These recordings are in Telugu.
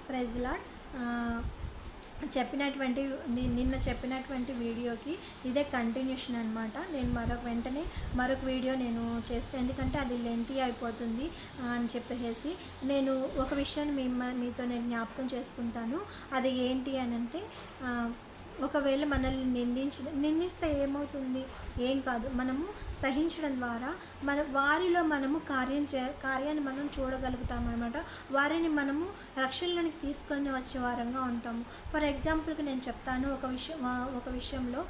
Praise lord. చెప్పినటువంటి నిన్న చెప్పినటువంటి వీడియోకి ఇదే కంటిన్యూషన్ అనమాట. నేను వెంటనే మరొక వీడియో నేను చేస్తాను, ఎందుకంటే అది లెంతీ అయిపోతుంది అని చెప్పేసి నేను ఒక విషయాన్ని మీతో నేను జ్ఞాపకం చేసుకుంటాను. అది ఏంటి అని అంటే, ఒకవేళ మనల్ని నిందిస్తే ఏమవుతుంది? ఏం కాదు. మనము సహించడం ద్వారా వారిలో మనము కార్యాన్ని మనం చూడగలుగుతాము అనమాట. వారిని మనము రక్షణలోనికి తీసుకొని వచ్చే వారంగా ఉంటాము. ఫర్ ఎగ్జాంపుల్కి నేను చెప్తాను. ఒక విషయంలో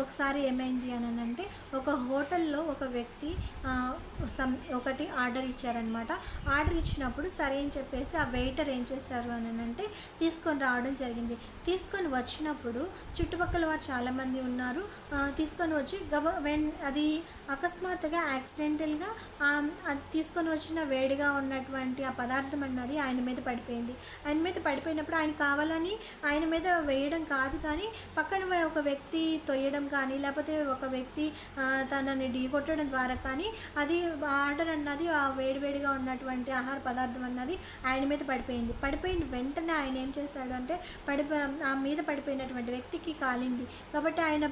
ఒకసారి ఏమైంది అని అంటే, ఒక హోటల్లో ఒక వ్యక్తి ఒకటి ఆర్డర్ ఇచ్చారనమాట. ఆర్డర్ ఇచ్చినప్పుడు సరే అని చెప్పేసి ఆ వెయిటర్ ఏం చేశారు అని అంటే తీసుకొని రావడం జరిగింది. తీసుకొని వచ్చినప్పుడు చుట్టుపక్కల వారు చాలామంది ఉన్నారు. తీసుకొని వచ్చి అది అకస్మాత్తుగా యాక్సిడెంటల్గా అది తీసుకొని వచ్చిన వేడిగా ఉన్నటువంటి ఆ పదార్థం అన్నది ఆయన మీద పడిపోయింది. ఆయన మీద పడిపోయినప్పుడు ఆయన కావాలని ఆయన మీద వేయడం కాదు, కానీ పక్కన ఒక వ్యక్తి తొయ్యడం కానీ, లేకపోతే ఒక వ్యక్తి తనని ఢీకొట్టడం ద్వారా కానీ అది ఆర్డర్ అన్నది ఆ వేడివేడిగా ఉన్నటువంటి ఆహార పదార్థం అన్నది ఆయన మీద పడిపోయిన వెంటనే ఆయన ఏం చేశాడు అంటే, ఆ మీద పడిపోయినటువంటి వ్యక్తికి కాలింది. కాబట్టి ఆయన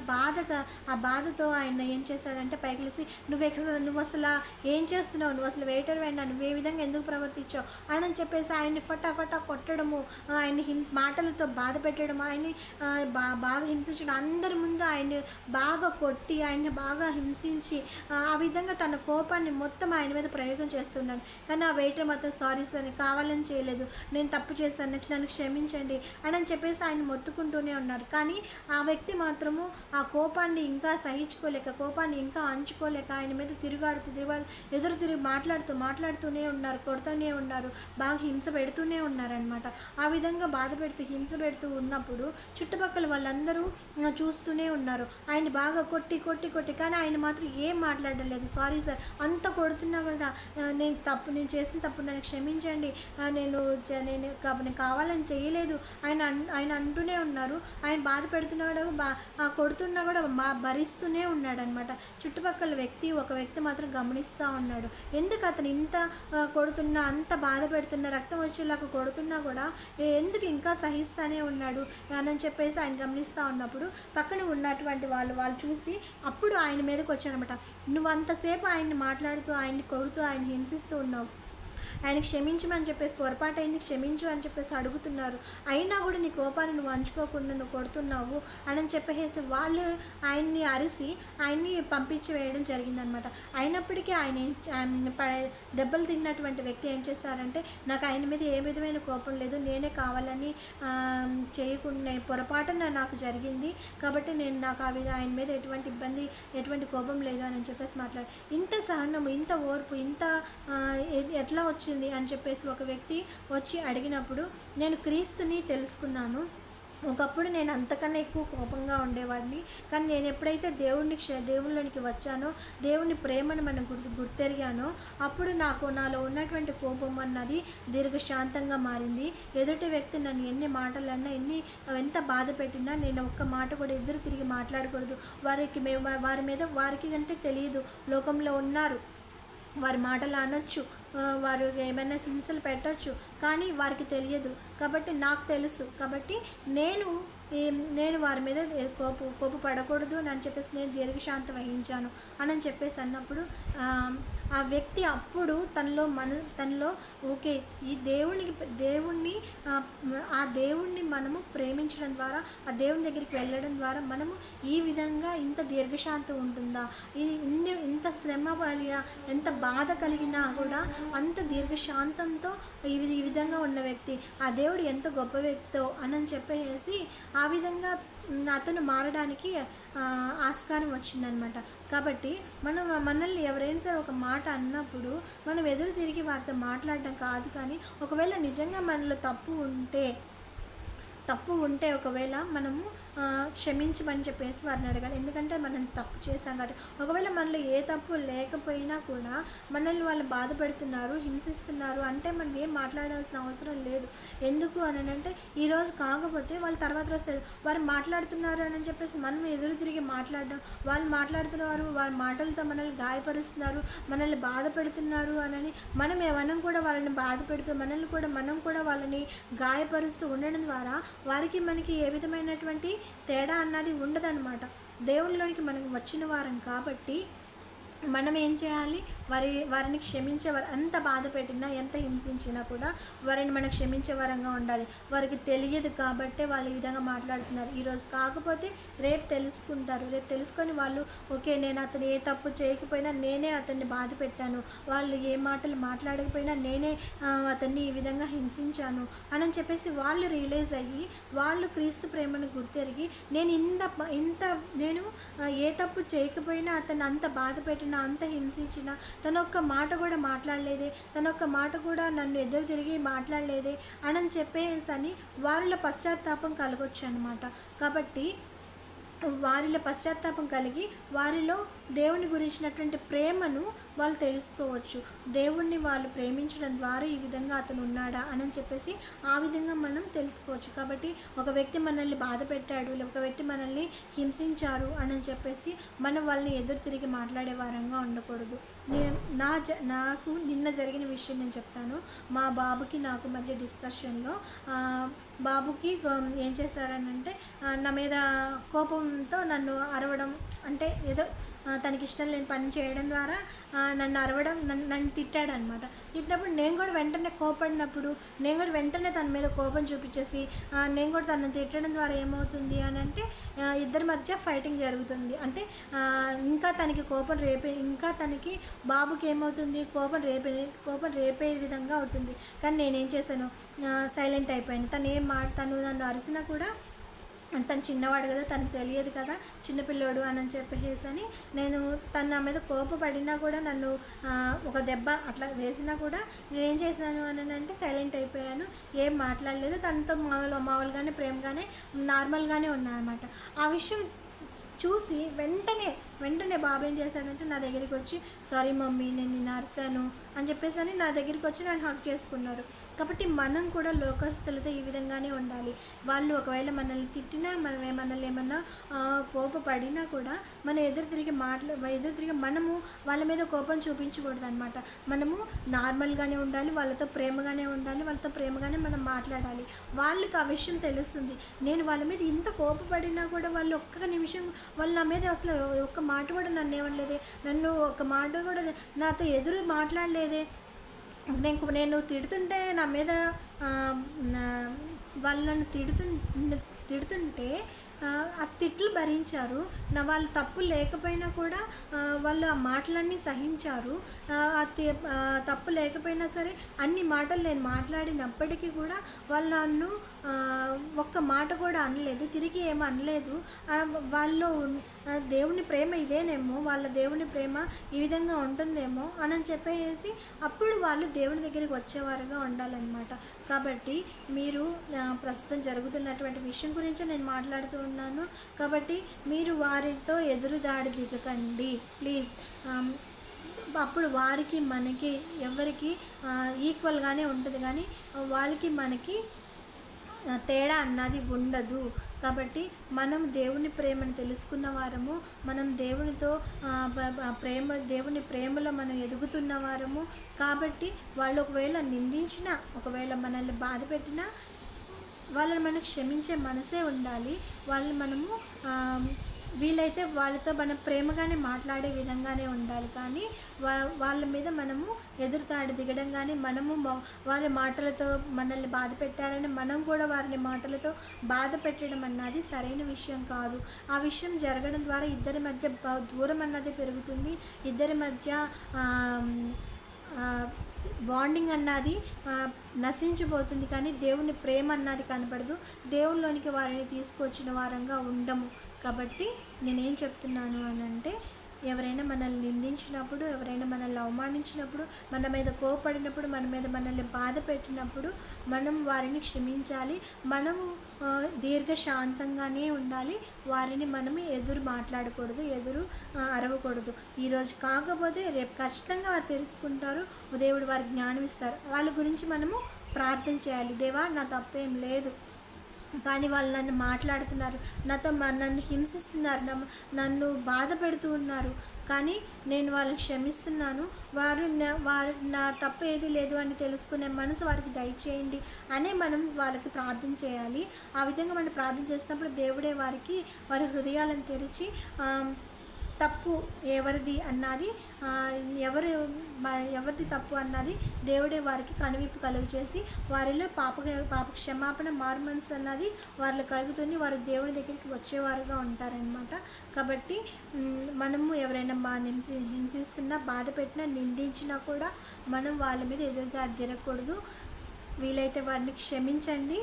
ఆ బాధతో ఆయన ఏం చేశాడంటే పైకి లేచి, నువ్వు అసలు ఏం చేస్తున్నావు, నువ్వు అసలు వెయిటర్ అయినా నువ్వు ఏ విధంగా ఎందుకు ప్రవర్తించావు అని చెప్పేసి ఆయన్ని ఫటాఫటా కొట్టడము, ఆయన్ని మాటలతో బాధ పెట్టడం, ఆయన్ని బాగా హింసించడం, అందరి ముందు ఆయన్ని బాగా కొట్టి ఆయన్ని బాగా హింసించి ఆ విధంగా తన కోపాన్ని మొత్తం ఆయన మీద ప్రయోగం చేస్తున్నాడు. కానీ ఆ వెయిటర్ మాత్రం సారీ సార్, కావాలని చేయలేదు, నేను తప్పు చేశాను, నన్ను క్షమించండి అని చెప్పేసి ఆయన మొత్తుకుంటూనే ఉన్నారు. కానీ ఆ వ్యక్తి మాత్రము ఆ కోపాన్ని ఇంకా సహించుకోలేక, కోపాన్ని ఇంకా అంచుకోలేక ఆయన మీద ఎదురు తిరిగి మాట్లాడుతూనే ఉన్నారు, కొడుతూనే ఉన్నారు, బాగా హింస పెడుతూనే ఉన్నారనమాట. ఆ విధంగా బాధ పెడుతూ హింస పెడుతూ ఉన్నప్పుడు చుట్టుపక్కల వాళ్ళందరూ చూస్తూనే ఉన్నారు. ఆయన బాగా కొట్టి కానీ ఆయన మాత్రం ఏం మాట్లాడడం లేదు. సారీ సార్, అంత కొడుతున్నా కూడా నేను చేసిన తప్పు నన్ను క్షమించండి, నేను కావాలని చేయలేదు ఆయన అంటూనే ఉన్నారు. ఆయన బాధ పెడుతున్నాడు, కొడుతున్నా కూడా భరిస్తూనే ఉన్నాడనమాట. చుట్టుపక్కల ఒక వ్యక్తి మాత్రం గమనిస్తూ ఉన్నాడు. ఎందుకు అతను ఇంత కొడుతున్నా, అంత బాధ పెడుతున్నా, రక్తం వచ్చేలాగా కొడుతున్నా కూడా ఎందుకు ఇంకా సహిస్తూనే ఉన్నాడు అని చెప్పేసి ఆయన గమనిస్తూ ఉన్నప్పుడు పక్కన ఉన్నటువంటి వాళ్ళు చూసి అప్పుడు ఆయన మీదకి వచ్చారనమాట. నువ్వు అంతసేపు ఆయన్ని మాట్లాడుతూ, ఆయన్ని కొడుతూ, ఆయన హింసిస్తూ ఉన్నావు, ఆయన క్షమించమని చెప్పేసి, పొరపాటు అయింది క్షమించు అని చెప్పేసి అడుగుతున్నారు, అయినా కూడా నీ కోపాన్ని నువ్వు అంచుకోకుండా నువ్వు కొడుతున్నావు అని చెప్పేసి వాళ్ళు ఆయన్ని అరిసి ఆయన్ని పంపించి వేయడం జరిగిందనమాట. అయినప్పటికీ దెబ్బలు తిన్నటువంటి వ్యక్తి ఏం చేస్తారంటే, నాకు ఆయన మీద ఏ విధమైన కోపం లేదు, నేనే కావాలని చేయకుండా పొరపాటున నాకు జరిగింది, కాబట్టి నాకు ఆయన మీద ఎటువంటి ఇబ్బంది, ఎటువంటి కోపం లేదు అని చెప్పేసి మాట్లాడు. ఇంత సహనము, ఇంత ఓర్పు, ఇంత ఎట్లా వచ్చింది అని చెప్పేసి ఒక వ్యక్తి వచ్చి అడిగినప్పుడు నేను క్రీస్తుని తెలుసుకున్నాను. ఒకప్పుడు నేను అంతకన్నా ఎక్కువ కోపంగా ఉండేవాడిని, కానీ నేను ఎప్పుడైతే దేవుళ్ళలోనికి వచ్చానో, దేవుని ప్రేమను మనం గుర్తెరిగానో, అప్పుడు నాలో ఉన్నటువంటి కోపం అన్నది దీర్ఘశాంతంగా మారింది. ఎదుటి వ్యక్తి నన్ను ఎన్ని మాటలన్నా, ఎంత బాధ పెట్టినా నేను ఒక్క మాట కూడా ఎదురు తిరిగి మాట్లాడకూడదు. వారికి అంటే తెలియదు, లోకంలో ఉన్నారు, వారి మాటలు అనొచ్చు, వారు ఏమైనా హింసలు పెట్టవచ్చు, కానీ వారికి తెలియదు. కాబట్టి నాకు తెలుసు, కాబట్టి నేను వారి మీద కోపపడకూడదు అని చెప్పేసి నేను దీర్ఘశాంతం వహించాను అని చెప్పేసి అన్నప్పుడు ఆ వ్యక్తి అప్పుడు తనలో ఓకే, ఈ దేవుణ్ణి మనము ప్రేమించడం ద్వారా, ఆ దేవుని దగ్గరికి వెళ్ళడం ద్వారా మనము ఈ విధంగా ఇంత దీర్ఘశాంతం ఉంటుందా, ఇంత శ్రమ పడినా, ఎంత బాధ కలిగినా కూడా అంత దీర్ఘశాంతంతో ఈ విధంగా ఉన్న వ్యక్తి, ఆ దేవుడు ఎంత గొప్ప వ్యక్తో అని చెప్పేసి ఆ విధంగా అతను మారడానికి ఆస్కారం వచ్చిందనమాట. కాబట్టి మనల్ని ఎవరైనా సరే ఒక మాట అన్నప్పుడు మనం ఎదురు తిరిగి వారితో మాట్లాడడం కాదు, కానీ ఒకవేళ నిజంగా మనలో తప్పు ఉంటే తప్పు ఉంటే ఒకవేళ మనము క్షమించమని చెప్పేసి వారిని అడగాలి. ఎందుకంటే మనం తప్పు చేశాం కాబట్టి. ఒకవేళ మనలో ఏ తప్పు లేకపోయినా కూడా మనల్ని వాళ్ళు బాధ పెడుతున్నారు, హింసిస్తున్నారు అంటే మనం ఏం మాట్లాడాల్సిన అవసరం లేదు. ఎందుకు అని అంటే ఈరోజు కాకపోతే వాళ్ళు తర్వాత రోజు వారు మాట్లాడుతున్నారు అని చెప్పేసి మనం ఎదురు తిరిగి మాట్లాడడం, వాళ్ళు మాట్లాడుతున్నారు, వారి మాటలతో మనల్ని గాయపరుస్తున్నారు, మనల్ని బాధ పెడుతున్నారు అని మనం ఏమన్నా కూడా వాళ్ళని బాధ పెడుతూ మనం కూడా వాళ్ళని గాయపరుస్తూ ఉండడం ద్వారా వారికి మనకి ఏ విధమైనటువంటి తేడా అన్నది ఉండదన్నమాట. దేవుళ్ళలోనికి మనం వచ్చిన వారం కాబట్టి మనం ఏం చేయాలి, వారిని క్షమించేవారు. ఎంత బాధ పెట్టినా ఎంత హింసించినా కూడా వారిని మనం క్షమించే వరంగా ఉండాలి. వారికి తెలియదు కాబట్టే వాళ్ళు ఈ విధంగా మాట్లాడుతున్నారు. ఈరోజు కాకపోతే రేపు తెలుసుకుంటారు. రేపు తెలుసుకొని వాళ్ళు ఓకే, నేను అతను ఏ తప్పు చేయకపోయినా నేనే అతన్ని బాధ పెట్టాను, వాళ్ళు ఏ మాటలు మాట్లాడకపోయినా నేనే అతన్ని ఈ విధంగా హింసించాను అని చెప్పేసి వాళ్ళు రియలైజ్ అయ్యి వాళ్ళు క్రీస్తు ప్రేమను గుర్తెరిగి నేను ఏ తప్పు చేయకపోయినా అతన్ని అంత బాధ పెట్టిన, అంత హింసించిన, తన ఒక్క మాట కూడా మాట్లాడలేదే, తన ఒక్క మాట కూడా నన్ను ఎదురు తిరిగి మాట్లాడలేదే అని చెప్పేసి వారిలో పశ్చాత్తాపం కలగొచ్చు అన్నమాట. కాబట్టి వారిలో పశ్చాత్తాపం కలిగి వారిలో దేవుని గురించినటువంటి ప్రేమను వాళ్ళు తెలుసుకోవచ్చు. దేవుణ్ణి వాళ్ళు ప్రేమించడం ద్వారా ఈ విధంగా అతను ఉన్నాడా అని చెప్పేసి ఆ విధంగా మనం తెలుసుకోవచ్చు. కాబట్టి ఒక వ్యక్తి మనల్ని బాధ పెట్టాడు, ఒక వ్యక్తి మనల్ని హింసించారు అని చెప్పేసి మనం వాళ్ళని ఎదురు తిరిగి మాట్లాడే వారంగా ఉండకూడదు. నాకు నిన్న జరిగిన విషయం నేను చెప్తాను. మా బాబుకి నాకు మధ్య డిస్కషన్లో బాబుకి ఏం చేశారనంటే నా మీద కోపంతో నన్ను అరవడం, అంటే ఏదో తనకి ఇష్టం లేని పని చేయడం ద్వారా నన్ను అరవడం, నన్ను తిట్టాడనమాట. తిట్టినప్పుడు నేను కూడా వెంటనే కోపడినప్పుడు నేను కూడా వెంటనే తన మీద కోపం చూపించేసి నేను కూడా తనను తిట్టడం ద్వారా ఏమవుతుంది అని అంటే ఇద్దరి మధ్య ఫైటింగ్ జరుగుతుంది. అంటే ఇంకా తనకి కోపం ఇంకా తనకి బాబుకి ఏమవుతుంది, కోపం రేపే విధంగా అవుతుంది. కానీ నేనేం చేశాను, సైలెంట్ అయిపోయాను. తను నన్ను అరిసినా కూడా తను చిన్నవాడు కదా, తనకు తెలియదు కదా, చిన్నపిల్లోడు అని చెప్పేసి నేను తను నా మీద కోపపడినా కూడా నన్ను ఒక దెబ్బ అట్లా వేసినా కూడా నేనేం చేశాను అని అంటే సైలెంట్ అయిపోయాను. ఏం మాట్లాడలేదు. తనతో మామూలుగానే ప్రేమగానే నార్మల్గానే ఉన్నాను అనమాట. ఆ విషయం చూసి వెంటనే బాబు ఏం చేశాడంటే నా దగ్గరికి వచ్చి సారీ మమ్మీ నేను నిన్ను అరిశాను అని చెప్పేసి నా దగ్గరికి వచ్చి నన్ను హగ్ చేసుకున్నారు. కాబట్టి మనం కూడా లోకస్తులతో ఈ విధంగానే ఉండాలి. వాళ్ళు ఒకవేళ మనల్ని తిట్టినా, మనల్ని ఏమన్నా కోపపడినా కూడా మనం ఎదురు తిరిగి మనము వాళ్ళ మీద కోపం చూపించకూడదు అనమాట. మనము నార్మల్గానే ఉండాలి, వాళ్ళతో ప్రేమగానే ఉండాలి, వాళ్ళతో ప్రేమగానే మనం మాట్లాడాలి. వాళ్ళకి ఆ విషయం తెలుస్తుంది. నేను వాళ్ళ మీద ఇంత కోపపడినా కూడా వాళ్ళు ఒక్క నిమిషం వాళ్ళు నా మీద అసలు ఒక్క మాట కూడా నన్ను ఏమనలేదే, నన్ను ఒక మాట కూడా నాతో ఎదురు మాట్లాడలేదే. నేను తిడుతుంటే నా మీద వాళ్ళు నన్ను తిడుతుంటే ఆ తిట్లు భరించారు. వాళ్ళు తప్పు లేకపోయినా కూడా వాళ్ళు ఆ మాటలన్నీ సహించారు. తప్పు లేకపోయినా సరే అన్ని మాటలు నేను మాట్లాడినప్పటికీ కూడా వాళ్ళు నన్ను ఒక్క మాట కూడా అనలేదు, తిరిగి ఏమీ అనలేదు. వాళ్ళు దేవుని ప్రేమ ఇదేనేమో, వాళ్ళ దేవుని ప్రేమ ఈ విధంగా ఉంటుందేమో అని చెప్పేసి అప్పుడు వాళ్ళు దేవుని దగ్గరికి వచ్చేవారుగా ఉండాలన్నమాట. కాబట్టి మీరు ప్రస్తుతం జరుగుతున్నటువంటి విషయం గురించి నేను మాట్లాడుతూ ఉన్నాను. కాబట్టి మీరు వారితో ఎదురుదాడి దిగకండి ప్లీజ్. అప్పుడు వారికి మనకి ఎవరికి ఈక్వల్గానే ఉంటుంది, కానీ వాళ్ళకి మనకి తేడా అన్నది ఉండదు. కాబట్టి మనం దేవుని ప్రేమను తెలుసుకున్న వారము, మనం దేవునితో దేవుని ప్రేమలో మనం ఎదుగుతున్న వారము. కాబట్టి వాళ్ళు ఒకవేళ నిందించినా, ఒకవేళ మనల్ని బాధ పెట్టినా వాళ్ళని మనం క్షమించే మనసే ఉండాలి. వాళ్ళని మనము వీలైతే వాళ్ళతో మనం ప్రేమగానే మాట్లాడే విధంగానే ఉండాలి. కానీ వాళ్ళ మీద మనము ఎదురుతాడి దిగడం కానీ, మనము వారి మాటలతో మనల్ని బాధ పెట్టారని మనం కూడా వారిని మాటలతో బాధ పెట్టడం అన్నది సరైన విషయం కాదు. ఆ విషయం జరగడం ద్వారా ఇద్దరి మధ్య దూరం అన్నది పెరుగుతుంది. ఇద్దరి మధ్య బాండింగ్ అన్నది నశించిపోతుంది. కానీ దేవుని ప్రేమ అన్నది కనపడదు. దేవుళ్ళలోనికి వారిని తీసుకొచ్చిన వారంగా ఉండము. కాబట్టి నేనేం చెప్తున్నాను అని అంటే ఎవరైనా మనల్ని నిందించినప్పుడు, ఎవరైనా మనల్ని అవమానించినప్పుడు, మన మీద కోపడినప్పుడు, మనల్ని బాధ పెట్టినప్పుడు మనం వారిని క్షమించాలి. మనము దీర్ఘశాంతంగానే ఉండాలి. వారిని మనం ఎదురు మాట్లాడకూడదు, ఎదురు అరవకూడదు. ఈరోజు కాకపోతే రేపు ఖచ్చితంగా వారు తెలుసుకుంటారు. దేవుడు వారికి జ్ఞానం ఇస్తారు. వాళ్ళ గురించి మనము ప్రార్థన చేయాలి. దేవా, నా తప్పేం లేదు, కానీ వాళ్ళు నన్ను మాట్లాడుతున్నారు, నన్ను హింసిస్తున్నారు, నన్ను బాధ పెడుతూ ఉన్నారు, కానీ నేను వాళ్ళని క్షమిస్తున్నాను. వారు నా తప్పు ఏది లేదు అని తెలుసుకునే మనసు వారికి దయచేయండి అనే మనం వాళ్ళకి ప్రార్థన చేయాలి. ఆ విధంగా మనం ప్రార్థన చేసినప్పుడు దేవుడే వారి హృదయాలను తెరిచి తప్పు ఎవరిది అన్నది, ఎవరిది తప్పు అన్నది దేవుడే వారికి కనువిప్పు కలుగు చేసి వారిలో పాప క్షమాపణ మారుమనసు అన్నది వారిలో కలుగుతుంది. వారు దేవుని దగ్గరికి వచ్చేవారుగా ఉంటారనమాట. కాబట్టి మనము ఎవరైనా హింసిస్తున్నా, బాధ పెట్టినా, నిందించినా కూడా మనం వాళ్ళ మీద ఎదురుదారి తిరగకూడదు. వీలైతే వారిని క్షమించండి,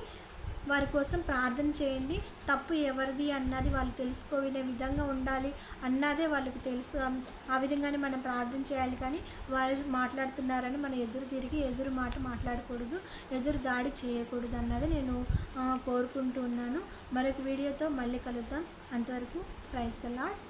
వారి కోసం ప్రార్థన చేయండి. తప్పు ఎవరిది అన్నది వాళ్ళు తెలుసుకోవినే విధంగా ఉండాలి అన్నదే వాళ్ళకి తెలుసు. ఆ విధంగానే మనం ప్రార్థన చేయాలి. కానీ వాళ్ళు మాట్లాడుతున్నారని మనం ఎదురు మాట మాట్లాడకూడదు, ఎదురు దాడి చేయకూడదు అన్నది నేను కోరుకుంటూ ఉన్నాను. మరొక వీడియోతో మళ్ళీ కలుద్దాం. అంతవరకు ప్రైజ్ ది లార్డ్.